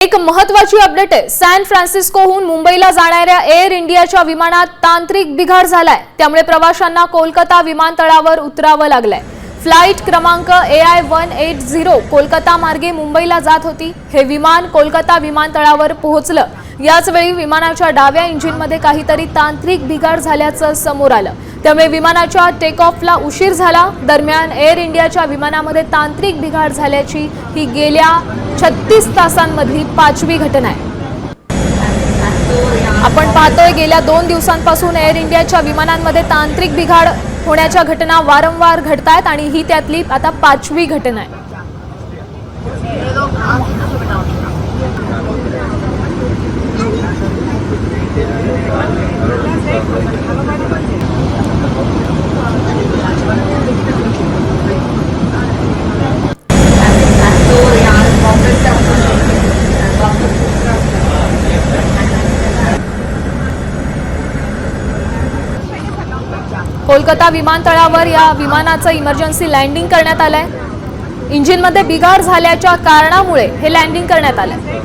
एक महत्त्वाची अपडेट आहे। सॅन फ्रान्सिस्कोहून मुंबईला जाणाऱ्या एअर इंडियाच्या विमानात तांत्रिक बिघाड झालाय, त्यामुळे प्रवाशांना कोलकाता विमानतळावर उतरावं लागलंय। फ्लाइट क्रमांक AI-180 कोलकाता मार्गे मुंबईला जात होती। हे विमान कोलकाता विमानतळावर पोहोचलं। याच वेळी विमानाच्या डाव्या इंजिनमध्ये काहीतरी तांत्रिक बिघाड झाल्याचं समोर आलं, त्यामुळे विमानाच्या टेक ऑफला उशीर झाला। दरम्यान एअर इंडियाच्या विमानामध्ये तांत्रिक बिघाड झाल्याची ही गेल्या 36 तासांमधली 5वी घटना आहे। आपण पाहतोय गेल्या 2 दिवसांपासून एअर इंडियाच्या विमानांमध्ये तांत्रिक बिघाड होण्याच्या घटना वारंवार घडतायत आणि ही त्यातली आता 5वी घटना आहे। कोलकाता विमानतळावर या विमानाचं इमर्जन्सी लँडिंग करण्यात आलंय। इंजिनमध्ये बिघाड झाल्याच्या कारणामुळे हे लँडिंग करण्यात आलंय।